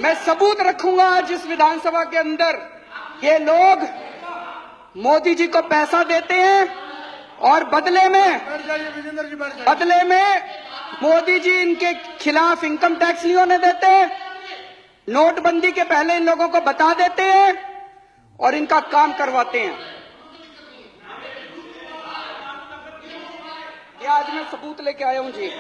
मैं सबूत रखूंगा आज इस विधानसभा के अंदर। ये लोग मोदी जी को पैसा देते हैं और बदले में मोदी जी इनके खिलाफ इनकम टैक्स नहीं होने देते, नोटबंदी के पहले इन लोगों को बता देते हैं और इनका काम करवाते हैं। ये आज मैं सबूत लेके आया हूं जी।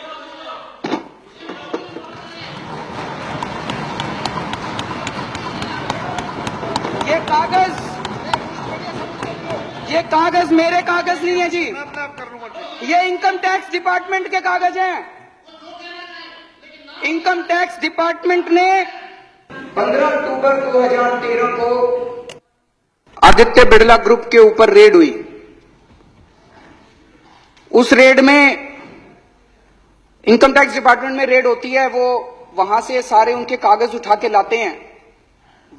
ये कागज मेरे कागज नहीं है जी, ये इनकम टैक्स डिपार्टमेंट के कागज हैं। इनकम टैक्स डिपार्टमेंट ने 15 अक्टूबर 2013 को आदित्य बिड़ला ग्रुप के ऊपर रेड हुई। उस रेड में इनकम टैक्स डिपार्टमेंट में रेड होती है, वो वहां से सारे उनके कागज उठा के लाते हैं।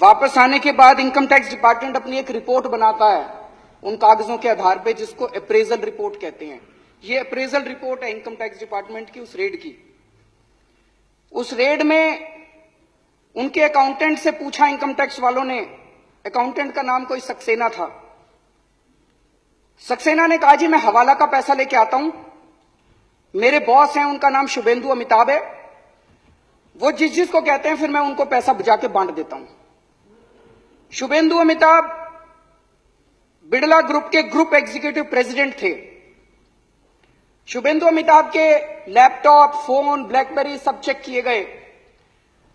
वापस आने के बाद इनकम टैक्स डिपार्टमेंट अपनी एक रिपोर्ट बनाता है उन कागजों के आधार पे, जिसको अप्रेजल रिपोर्ट कहते हैं। ये अप्रेजल रिपोर्ट है इनकम टैक्स डिपार्टमेंट की उस रेड की। उस रेड में उनके अकाउंटेंट से पूछा इनकम टैक्स वालों ने, अकाउंटेंट का नाम कोई सक्सेना था। सक्सेना ने कहा जी मैं हवाला का पैसा लेके आता हूं, मेरे बॉस हैं उनका नाम शुभेंदु अमिताभ है, वो जिस जिसको कहते हैं फिर मैं उनको पैसा जाके बांट देता हूं। शुभेंदु अमिताभ बिड़ला ग्रुप के ग्रुप एग्जीक्यूटिव प्रेसिडेंट थे। शुभेंदु अमिताभ के लैपटॉप, फोन, ब्लैकबेरी सब चेक किए गए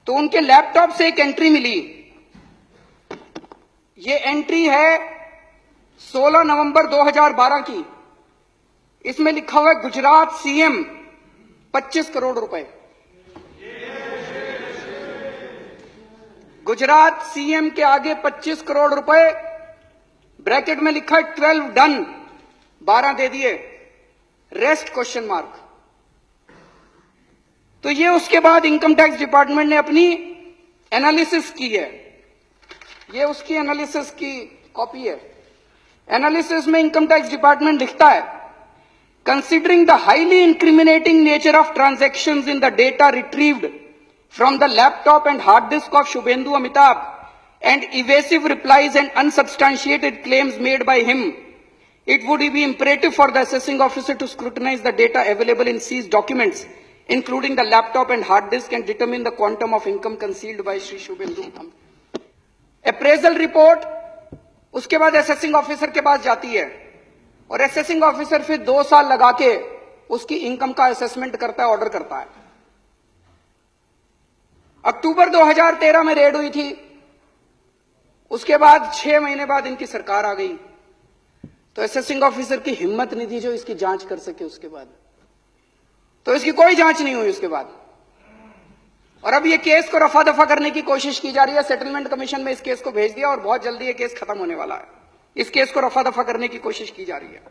तो उनके लैपटॉप से एक एंट्री मिली। ये एंट्री है 16 नवंबर 2012 की। इसमें लिखा हुआ है गुजरात सीएम 25 करोड़ रुपए। गुजरात सीएम के आगे 25 करोड़ रुपए, ब्रैकेट में लिखा है 12 डन, 12 दे दिए, रेस्ट क्वेश्चन मार्क। तो ये उसके बाद इनकम टैक्स डिपार्टमेंट ने अपनी एनालिसिस की है। ये उसकी एनालिसिस की कॉपी है। एनालिसिस में इनकम टैक्स डिपार्टमेंट लिखता है, considering the highly incriminating nature of transactions in the data retrieved from the laptop and hard disk of Shubhendu Amitabh and evasive replies and unsubstantiated claims made by him, it would be imperative for the assessing officer to scrutinize the data available in seized documents, including the laptop and hard disk, and determine the quantum of income concealed by Shri Shubhendu. Appraisal report उसके बाद assessing officer के पास जाती है और assessing officer फिर 2 साल लगा के उसकी इनकम का असेसमेंट करता है, ऑर्डर करता है। अक्टूबर 2013 में रेड हुई थी। उसके बाद 6 महीने बाद इनकी सरकार आ गई तो असेसिंग ऑफिसर की हिम्मत नहीं थी जो इसकी जांच कर सके। उसके बाद तो इसकी कोई जांच नहीं हुई उसके बाद। और अब ये केस को रफा दफा करने की कोशिश की जा रही है। सेटलमेंट कमीशन में इस केस को भेज दिया और बहुत जल्दी ये केस खत्म होने वाला है। इस केस को रफा दफा करने की कोशिश की जा रही है।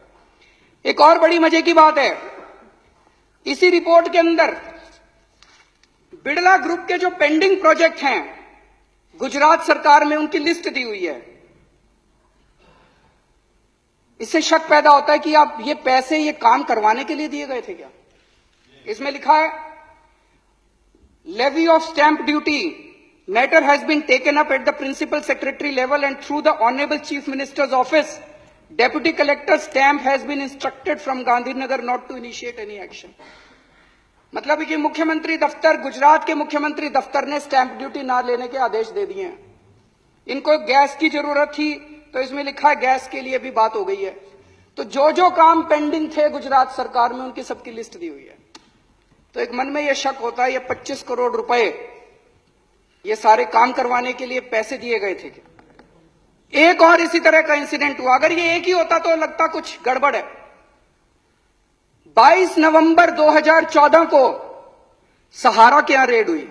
एक और बड़ी मजे की बात है, इसी रिपोर्ट के अंदर बिड़ला ग्रुप के जो पेंडिंग प्रोजेक्ट हैं गुजरात सरकार में, उनकी लिस्ट दी हुई है। इससे शक पैदा होता है कि आप ये पैसे ये काम करवाने के लिए दिए गए थे क्या? इसमें लिखा है levy of stamp duty matter has been taken up at the principal secretary level and through the honourable chief minister's office. Deputy collector stamp has been instructed from Gandhinagar not to initiate any action. मतलब कि मुख्यमंत्री दफ्तर, गुजरात के मुख्यमंत्री दफ्तर ने stamp duty ना लेने के आदेश दे दिए हैं। इनको गैस की जरूरत थी तो इसमें लिखा है गैस के लिए भी बात हो गई है। तो जो जो काम पेंडिंग थे गुजरात सरकार में उनकी सबकी लिस्ट दी हुई है। तो एक मन में यह शक होता है ये 25 करोड़ रुपए ये सारे काम करवाने के लिए पैसे दिए गए थे क्या? एक और इसी तरह का इंसिडेंट हुआ। अगर ये एक ही होता तो लगता कुछ गड़बड़ है। 22 नवंबर 2014 को सहारा के यहां रेड हुई।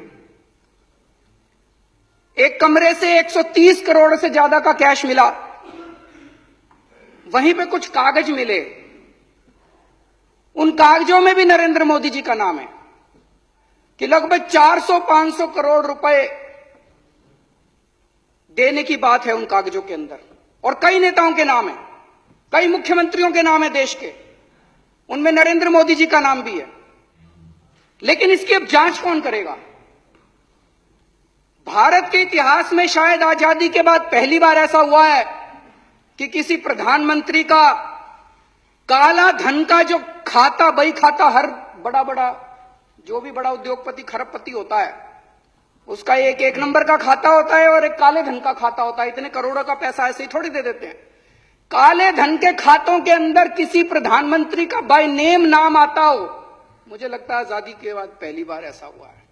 एक कमरे से 130 करोड़ से ज्यादा का कैश मिला। वहीं पे कुछ कागज मिले, उन कागजों में भी नरेंद्र मोदी जी का नाम है कि लगभग 400-500 करोड़ रुपए देने की बात है उन कागजों के अंदर। और कई नेताओं के नाम है, कई मुख्यमंत्रियों के नाम है देश के, उनमें नरेंद्र मोदी जी का नाम भी है। लेकिन इसकी अब जांच कौन करेगा? भारत के इतिहास में शायद आजादी के बाद पहली बार ऐसा हुआ है कि किसी प्रधानमंत्री का काला धन का जो खाता, बही खाता, हर बड़ा जो भी बड़ा उद्योगपति, खरबपति होता है, उसका एक नंबर का खाता होता है और एक काले धन का खाता होता है। इतने करोड़ों का पैसा ऐसे ही थोड़ी दे देते हैं। काले धन के खातों के अंदर किसी प्रधानमंत्री का बाय नेम नाम आता हो, मुझे लगता है आजादी के बाद पहली बार ऐसा हुआ है।